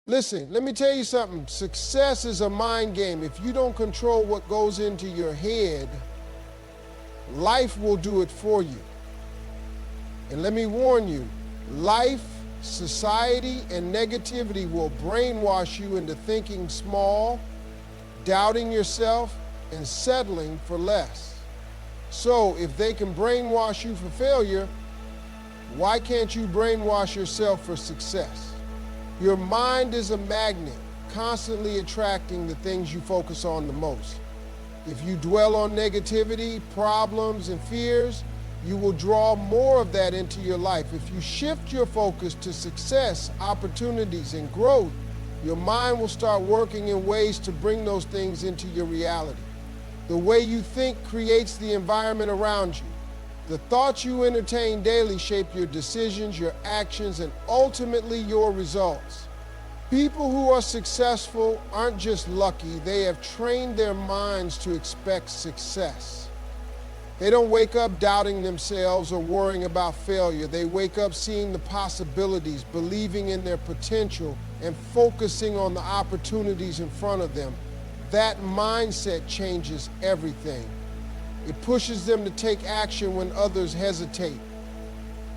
Listen, let me tell you something. Success is a mind game. If you don't control what goes into your head, life will do it for you. And let me warn you, life, society, and negativity will brainwash you into thinking small, doubting yourself, and settling for less. So if they can brainwash you for failure, why can't you brainwash yourself for success? Your mind is a magnet, constantly attracting the things you focus on the most. If you dwell on negativity, problems, and fears, you will draw more of that into your life. If you shift your focus to success, opportunities, and growth, your mind will start working in ways to bring those things into your reality. The way you think creates the environment around you. The thoughts you entertain daily shape your decisions, your actions, and ultimately your results. People who are successful aren't just lucky, they have trained their minds to expect success. They don't wake up doubting themselves or worrying about failure. They wake up seeing the possibilities, believing in their potential, and focusing on the opportunities in front of them. That mindset changes everything. It pushes them to take action when others hesitate.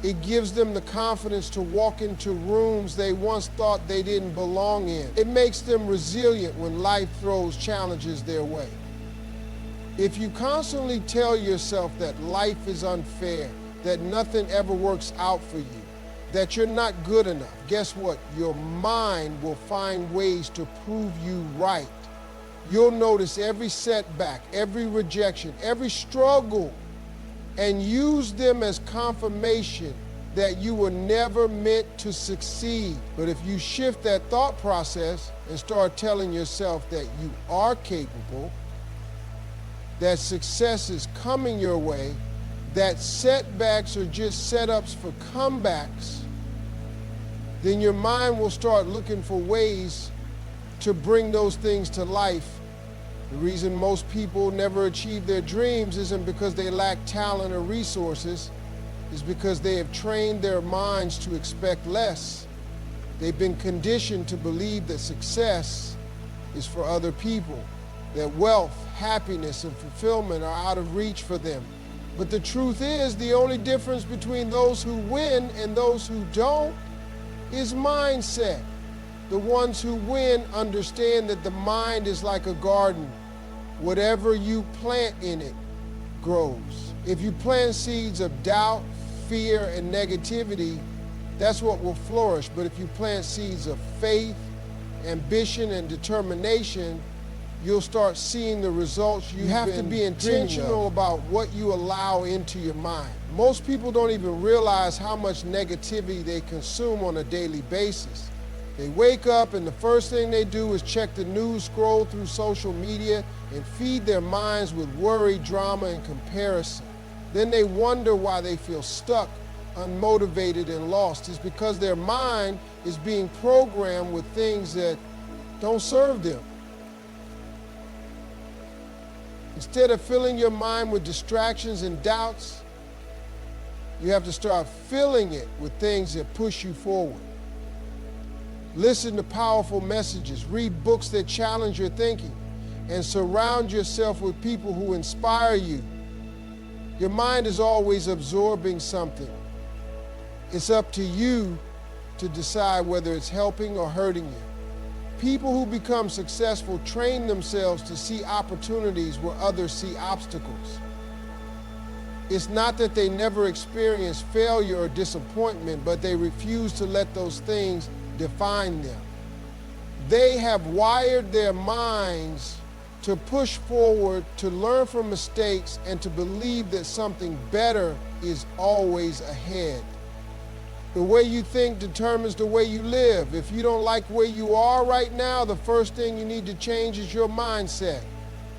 It gives them the confidence to walk into rooms they once thought they didn't belong in. It makes them resilient when life throws challenges their way. If you constantly tell yourself that life is unfair, that nothing ever works out for you, that you're not good enough, guess what? Your mind will find ways to prove you right. You'll notice every setback, every rejection, every struggle, and use them as confirmation that you were never meant to succeed. But if you shift that thought process and start telling yourself that you are capable, that success is coming your way, that setbacks are just setups for comebacks, then your mind will start looking for ways to bring those things to life. The reason most people never achieve their dreams isn't because they lack talent or resources, it's because they have trained their minds to expect less. They've been conditioned to believe that success is for other people, that wealth, happiness, and fulfillment are out of reach for them. But the truth is, the only difference between those who win and those who don't is mindset. The ones who win understand that the mind is like a garden. Whatever you plant in it grows. If you plant seeds of doubt, fear, and negativity, that's what will flourish. But if you plant seeds of faith, ambition, and determination, you'll start seeing the results. You have to be intentional about what you allow into your mind. Most people don't even realize how much negativity they consume on a daily basis. They wake up and the first thing they do is check the news, scroll through social media, and feed their minds with worry, drama, and comparison. Then they wonder why they feel stuck, unmotivated, and lost. It's because their mind is being programmed with things that don't serve them. Instead of filling your mind with distractions and doubts, you have to start filling it with things that push you forward. Listen to powerful messages, read books that challenge your thinking, and surround yourself with people who inspire you. Your mind is always absorbing something. It's up to you to decide whether it's helping or hurting you. People who become successful train themselves to see opportunities where others see obstacles. It's not that they never experience failure or disappointment, but they refuse to let those things define them. They have wired their minds to push forward, to learn from mistakes, and to believe that something better is always ahead. The way you think determines the way you live. If you don't like where you are right now, the first thing you need to change is your mindset.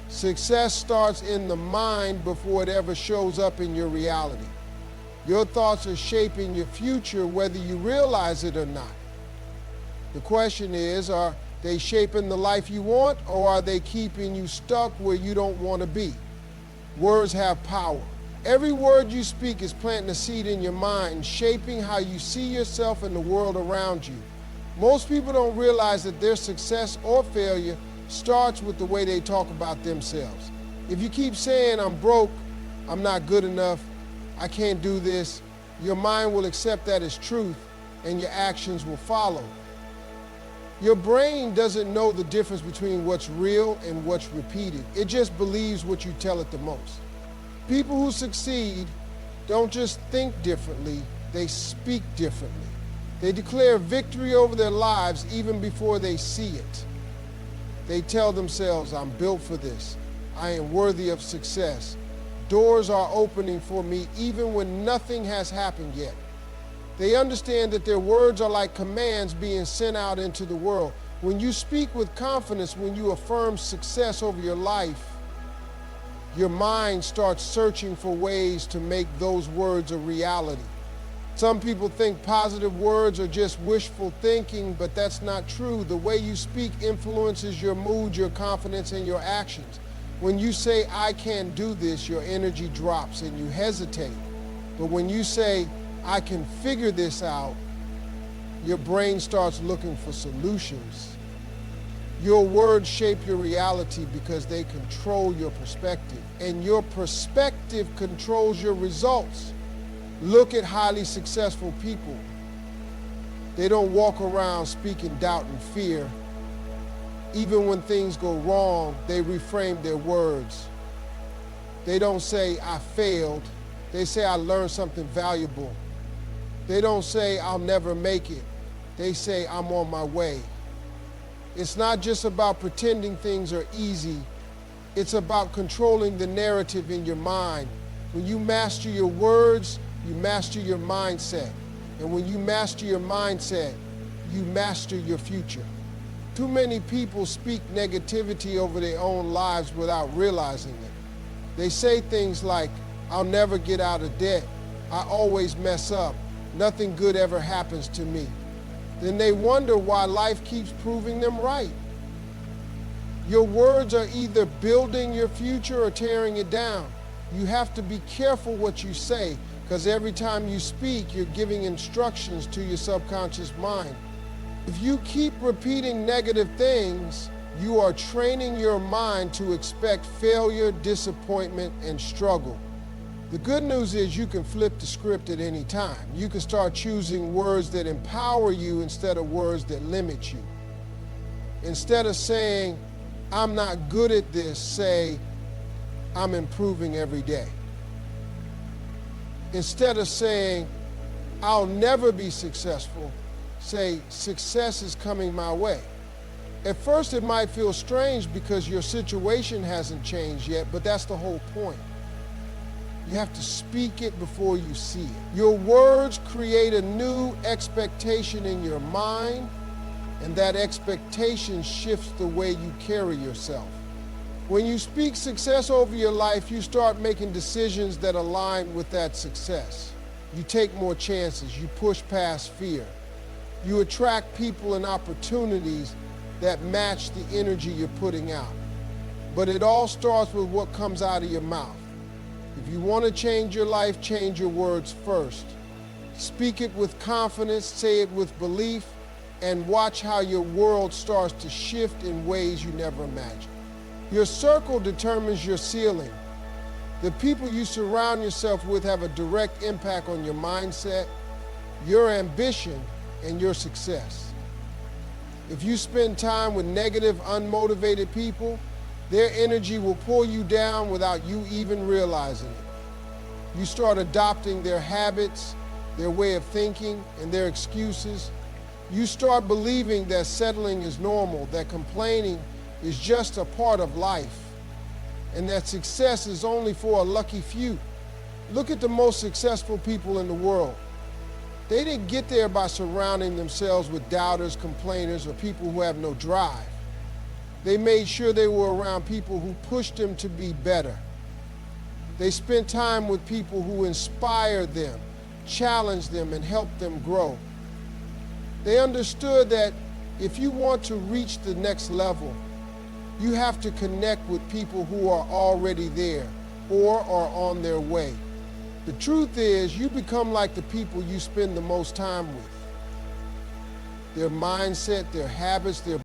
Success starts in the mind before it ever shows up in your reality. Your thoughts are shaping your future whether you realize it or not. The question is, are they shaping the life you want, or are they keeping you stuck where you don't want to be? Words have power. Every word you speak is planting a seed in your mind, shaping how you see yourself and the world around you. Most people don't realize that their success or failure starts with the way they talk about themselves. If you keep saying, I'm broke, I'm not good enough, I can't do this, your mind will accept that as truth and your actions will follow. Your brain doesn't know the difference between what's real and what's repeated. It just believes what you tell it the most. People who succeed don't just think differently, they speak differently. They declare victory over their lives even before they see it. They tell themselves, I'm built for this. I am worthy of success. Doors are opening for me even when nothing has happened yet. They understand that their words are like commands being sent out into the world. When you speak with confidence, when you affirm success over your life, your mind starts searching for ways to make those words a reality. Some people think positive words are just wishful thinking, but that's not true. The way you speak influences your mood, your confidence, and your actions. When you say, I can't do this, your energy drops and you hesitate. But when you say, I can figure this out, your brain starts looking for solutions. Your words shape your reality because they control your perspective, and your perspective controls your results. Look at highly successful people. They don't walk around speaking doubt and fear. Even when things go wrong, they reframe their words. They don't say, I failed. They say, I learned something valuable. They don't say, I'll never make it. They say, I'm on my way. It's not just about pretending things are easy. It's about controlling the narrative in your mind. When you master your words, you master your mindset. And when you master your mindset, you master your future. Too many people speak negativity over their own lives without realizing it. They say things like, I'll never get out of debt. I always mess up. Nothing good ever happens to me. Then they wonder why life keeps proving them right. Your words are either building your future or tearing it down. You have to be careful what you say, because every time you speak, you're giving instructions to your subconscious mind. If you keep repeating negative things, you are training your mind to expect failure, disappointment, and struggle. The good news is you can flip the script at any time. You can start choosing words that empower you instead of words that limit you. Instead of saying, I'm not good at this, say, I'm improving every day. Instead of saying, I'll never be successful, say, success is coming my way. At first it might feel strange because your situation hasn't changed yet, but that's the whole point. You have to speak it before you see it. Your words create a new expectation in your mind, and that expectation shifts the way you carry yourself. When you speak success over your life, you start making decisions that align with that success. You take more chances. You push past fear. You attract people and opportunities that match the energy you're putting out. But it all starts with what comes out of your mouth. If you want to change your life, change your words first. Speak it with confidence, say it with belief, and watch how your world starts to shift in ways you never imagined. Your circle determines your ceiling. The people you surround yourself with have a direct impact on your mindset, your ambition, and your success. If you spend time with negative, unmotivated people, their energy will pull you down without you even realizing it. You start adopting their habits, their way of thinking, and their excuses. You start believing that settling is normal, that complaining is just a part of life, and that success is only for a lucky few. Look at the most successful people in the world. They didn't get there by surrounding themselves with doubters, complainers, or people who have no drive. They made sure they were around people who pushed them to be better. They spent time with people who inspired them, challenged them, and helped them grow. They understood that if you want to reach the next level, you have to connect with people who are already there or are on their way. The truth is, you become like the people you spend the most time with. their mindset, their habits, their